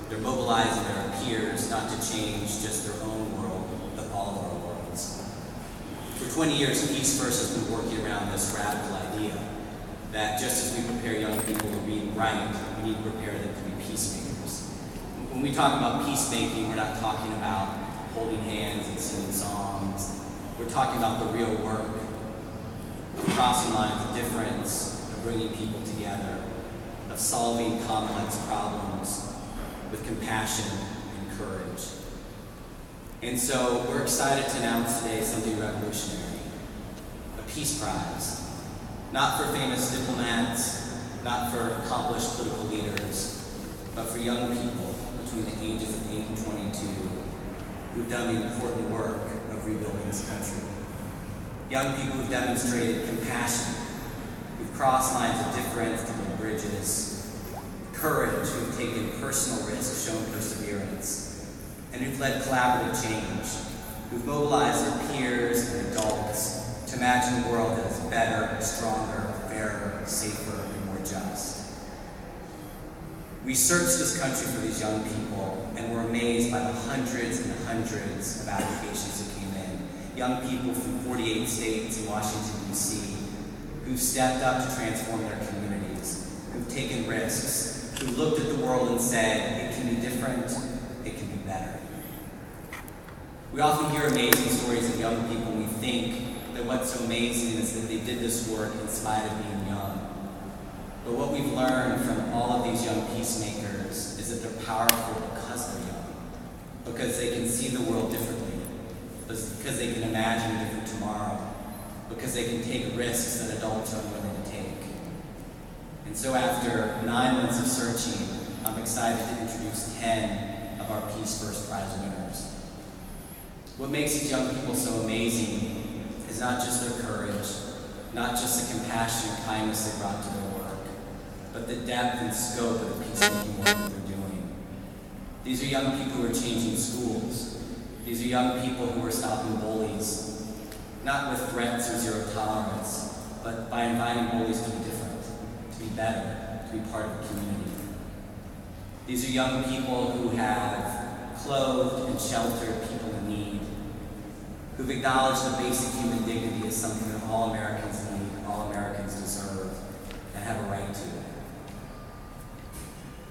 They're mobilizing their peers not to change just their own world, but all of our worlds. For 20 years, Peace First has been working around this radical idea that just as we prepare young people to read and write, we need to prepare them to be peacemakers. When we talk about peacemaking, we're not talking about holding hands and singing songs. We're talking about the real work of crossing lines of difference, of bringing people together, of solving complex problems with compassion and courage. And so we're excited to announce today something revolutionary, a Peace Prize. Not for famous diplomats, not for accomplished political leaders, but for young people between the ages of 8 and 22 who've done the important work of rebuilding this country. Young people who've demonstrated compassion, who've crossed lines of difference to build bridges, courage, who've taken personal risks, shown perseverance, and who've led collaborative change, who've mobilized their peers and adults to imagine a world that is better, stronger, fairer, safer, and more just. We searched this country for these young people, and were amazed by the hundreds and hundreds of applications that came in. Young people from 48 states and Washington, D.C., who've stepped up to transform their communities, who've taken risks, who looked at the world and said, it can be different, it can be better. We often hear amazing stories of young people, and we think that what's so amazing is that they did this work in spite of being young. But what we've learned from all of these young peacemakers is that they're powerful because they're young, because they can see the world differently, because they can imagine a different tomorrow, because they can take risks that adults are unwilling to take. And so after 9 months of searching, I'm excited to introduce 10 of our Peace First Prize winners. What makes these young people so amazing is not just their courage, not just the compassion and kindness they brought to their work, but the depth and scope of the peacemaking work that they're doing. These are young people who are changing schools. These are young people who are stopping bullies, not with threats or zero tolerance, but by inviting bullies to be different, to be better, to be part of the community. These are young people who have clothed and sheltered people in need, who've acknowledged that basic human dignity is something that all Americans need, all Americans deserve, and have a right to.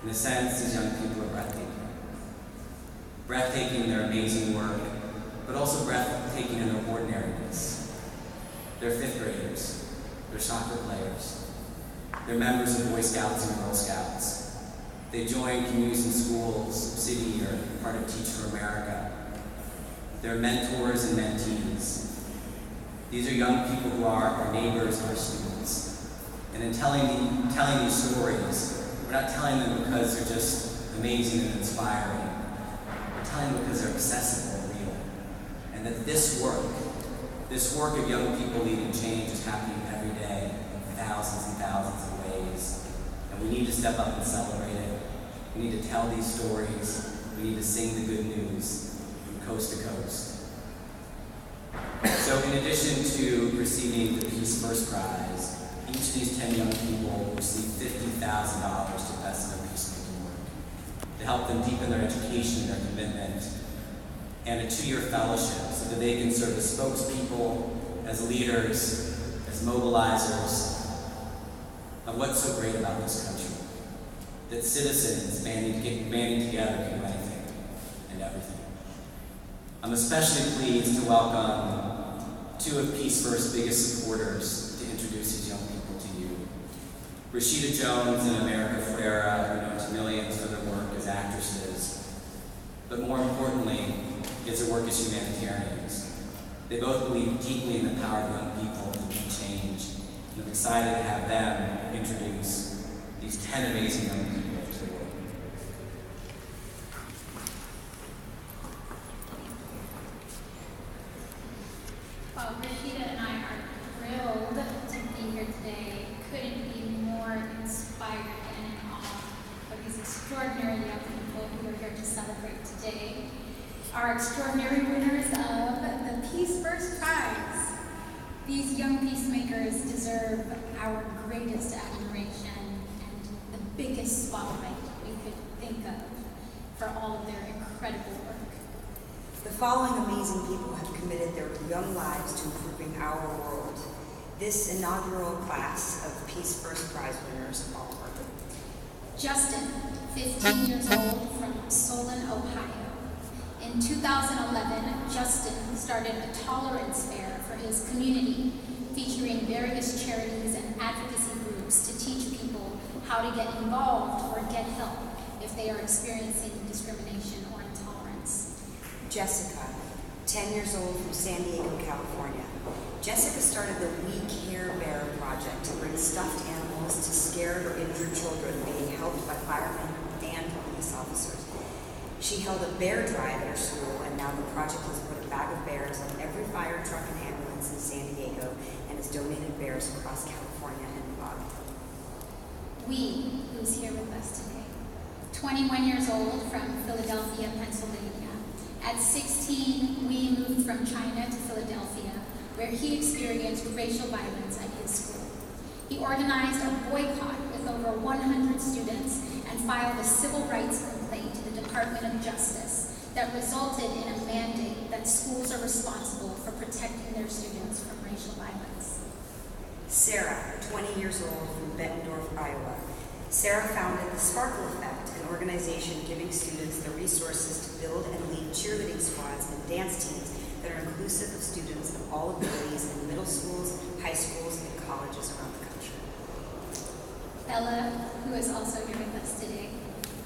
In a sense, these young people are breathtaking. Breathtaking in their amazing work, but also breathtaking in their ordinariness. They're fifth graders, they're soccer players, they're members of Boy Scouts and Girl Scouts. They join communities and schools, city, or part of Teach for America. They're mentors and mentees. These are young people who are our neighbors, our students. And in telling these stories, we're not telling them because they're just amazing and inspiring. We're telling them because they're accessible and real. And that this work of young people leading change is happening every day in thousands and thousands of ways. And we need to step up and celebrate it. We need to tell these stories. We need to sing the good news from coast to coast. So in addition to receiving the Peace First Prize, each of these 10 young people will receive $50,000 to invest in their peacemaking work, to help them deepen their education and their commitment, and a 2-year fellowship so that they can serve as spokespeople, as leaders, as mobilizers of what's so great about this country, that citizens banding together can do anything and everything. I'm especially pleased to welcome 2 of Peace First's biggest supporters to introduce these young people to you. Rashida Jones and America Ferrera are known to millions for their work as actresses, but more importantly, is their work as humanitarians. They both believe deeply in the power of young people to make change, and I'm excited to have them introduce these 10 amazing young people to the world. Well, Rashida and I are thrilled to be here today. Couldn't be more inspired and in awe of these extraordinary young people who are here to celebrate today. Our extraordinary winners of the Peace First Prize. These young peacemakers deserve our greatest admiration and the biggest spotlight we could think of. for all of their incredible work. The following amazing people have committed their young lives to improving our world. This inaugural class of Peace First Prize winners are Justin, 15 years old from Solon, Ohio. In 2011, Justin started a tolerance fair for his community, featuring various charities and advocacy groups to teach people how to get involved or get help if they are experiencing discrimination or intolerance. Jessica, 10 years old from San Diego, California. Jessica started the We Care Bear project to bring stuffed animals to scared or injured children being helped by firemen and police officers. She held a bear drive at her school, and now the project has put a bag of bears on every fire truck and ambulance in San Diego and has donated bears across California and beyond. Who's here with us today, 21 years old from Philadelphia, Pennsylvania. At 16, we moved from China to Philadelphia, where he experienced racial violence at his school. He organized a boycott with over 100 students and filed a civil rights complaint to the Department of Justice that resulted in a mandate that schools are responsible for protecting their students from racial violence. Sarah, 20 years old from Bettendorf, Iowa. Sarah founded the Sparkle Effect, an organization giving students the resources to build and lead cheerleading squads and dance teams that are inclusive of students of all abilities in middle schools, high schools, and colleges around the country. Bella, who is also here with us today,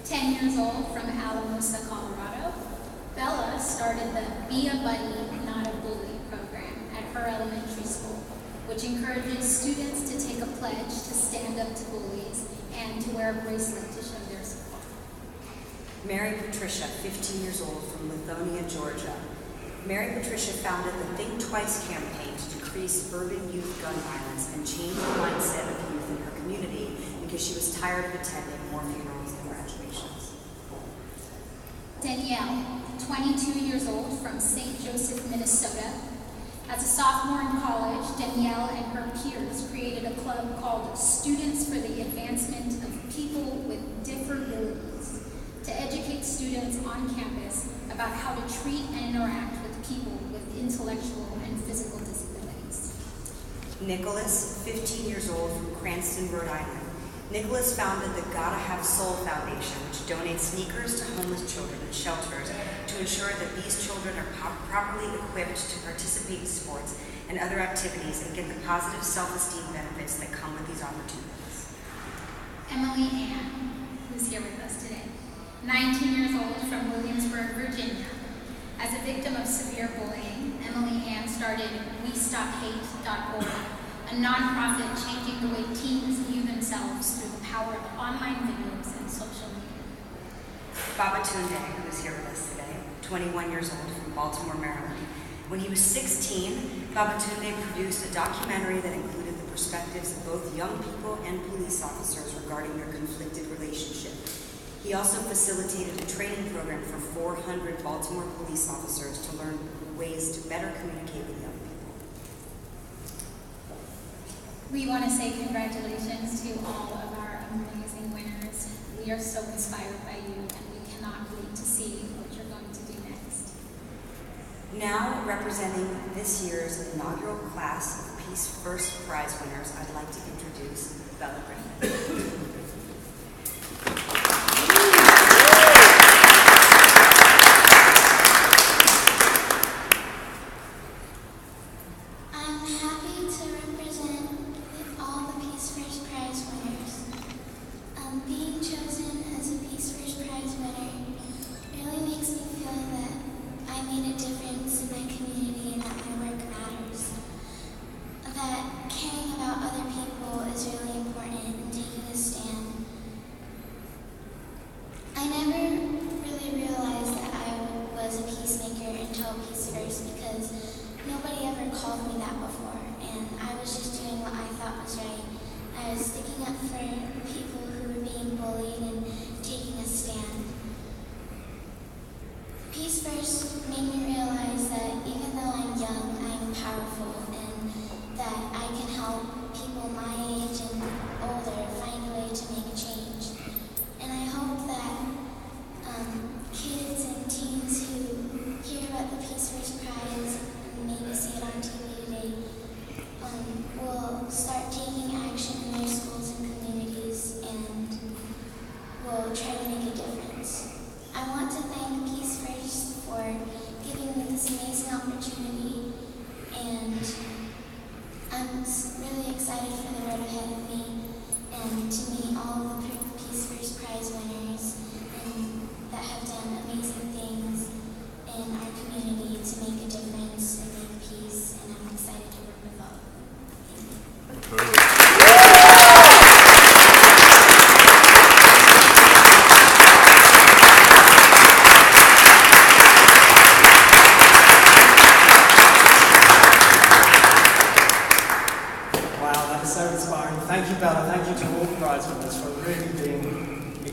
10 years old from Alamosa, Colorado. Bella started the Be a Buddy, Not a Bully program at her elementary school, which encourages students to take a pledge to stand up to bullies and to wear a bracelet to show their support. Mary Patricia, 15 years old from Lithonia, Georgia. Mary Patricia founded the Think Twice campaign to decrease urban youth gun violence and change the mindset of youth in her community because she was tired of attending more funerals and graduations. Danielle, 22 years old from St. Joseph, Minnesota. As a sophomore in college, Danielle and her peers created a club called Students for the Advancement of People with Differabilities to educate students on campus about how to treat and interact with people with intellectual and physical disabilities. Nicholas, 15 years old from Cranston, Rhode Island. Nicholas founded the Gotta Have Soul Foundation, which donates sneakers to homeless children and shelters to ensure that these children are properly equipped to participate in sports and other activities and get the positive self-esteem benefits that come with these opportunities. Emily Ann, who's here with us today, 19 years old from Williamsburg, Virginia. As a victim of severe bullying, Emily Ann started WeStopHate.org, a nonprofit changing the way teens view themselves through the power of online videos and social media. Babatunde, who is here with us today, 21 years old from Baltimore, Maryland. When he was 16, Babatunde produced a documentary that included the perspectives of both young people and police officers regarding their conflicted relationship. He also facilitated a training program for 400 Baltimore police officers to learn ways to better communicate with young people. We want to say congratulations to all of our amazing winners. We are so inspired by you, and we cannot wait to see what you're going to do next. Now, representing this year's inaugural class of Peace First Prize winners, I'd like to introduce Bella Griffin. I was sticking up for people who were being bullied and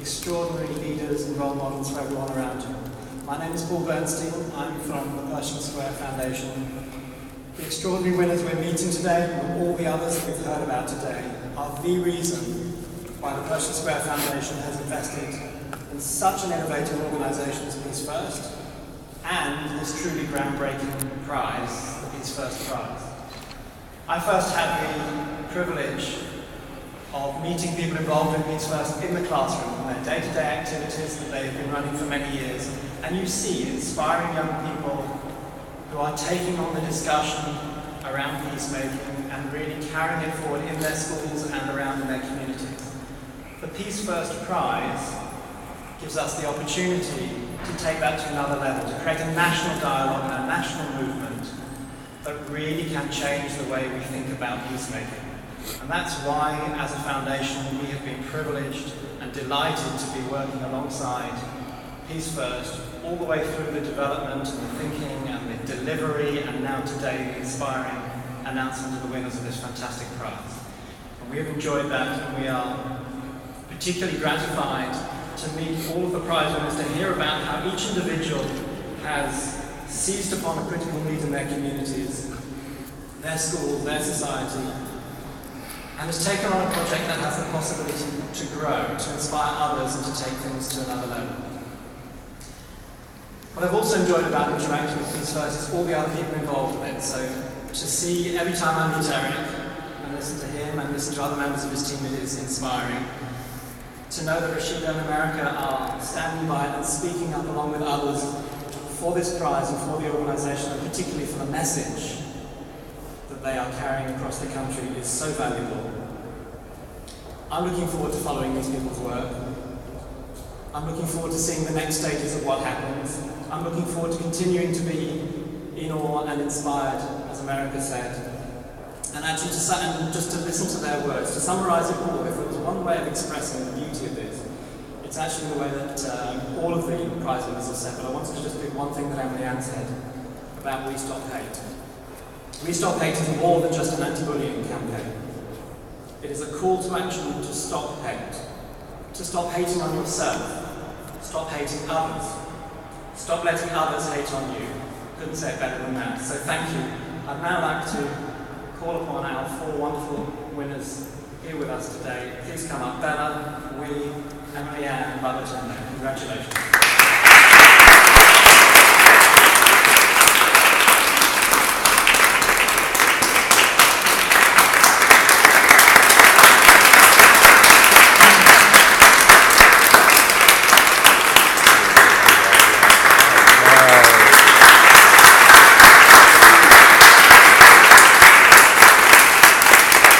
extraordinary leaders and role models for everyone around you. My name is Paul Bernstein. I'm from the Pershing Square Foundation. The extraordinary winners we're meeting today, and all the others that we've heard about today, are the reason why the Pershing Square Foundation has invested in such an innovative organisation as Peace First, and this truly groundbreaking prize, the Peace First Prize. I first had the privilege of meeting people involved in Peace First in the classroom, in their day-to-day activities that they've been running for many years, and you see inspiring young people who are taking on the discussion around peacemaking and really carrying it forward in their schools and around in their communities. The Peace First Prize gives us the opportunity to take that to another level, to create a national dialogue and a national movement that really can change the way we think about peacemaking. And that's why, as a foundation, we have been privileged and delighted to be working alongside Peace First all the way through the development and the thinking and the delivery, and now today the inspiring announcement of the winners of this fantastic prize. And we have enjoyed that, and we are particularly gratified to meet all of the prize winners, to hear about how each individual has seized upon a critical need in their communities, their schools, their society, and has taken on a project that has the possibility to grow, to inspire others, and to take things to another level. What I've also enjoyed about interacting with Peace First is all the other people involved in it. So to see every time I meet Eric and listen to him and listen to other members of his team, it is inspiring. To know that Rashida and America are standing by and speaking up along with others for this prize and for the organisation, and particularly for the message that they are carrying across the country, is so valuable. I'm looking forward to following these people's work. I'm looking forward to seeing the next stages of what happens. I'm looking forward to continuing to be in awe and inspired, as America said. And actually just to listen to their words, to summarise it all, if there was one way of expressing the beauty of this, it's actually the way that all of the prize winners have said, but I wanted to just pick one thing that Emily Ann said about We Stop Hate. We Stop Hate is more than just an anti-bullying campaign. It is a call to action to stop hate. To stop hating on yourself. Stop hating others. Stop letting others hate on you. Couldn't say it better than that. So thank you. I'd now like to call upon our four wonderful winners here with us today. Please come up. Bella, Willie, Emily Ann, and Babatunde. Congratulations.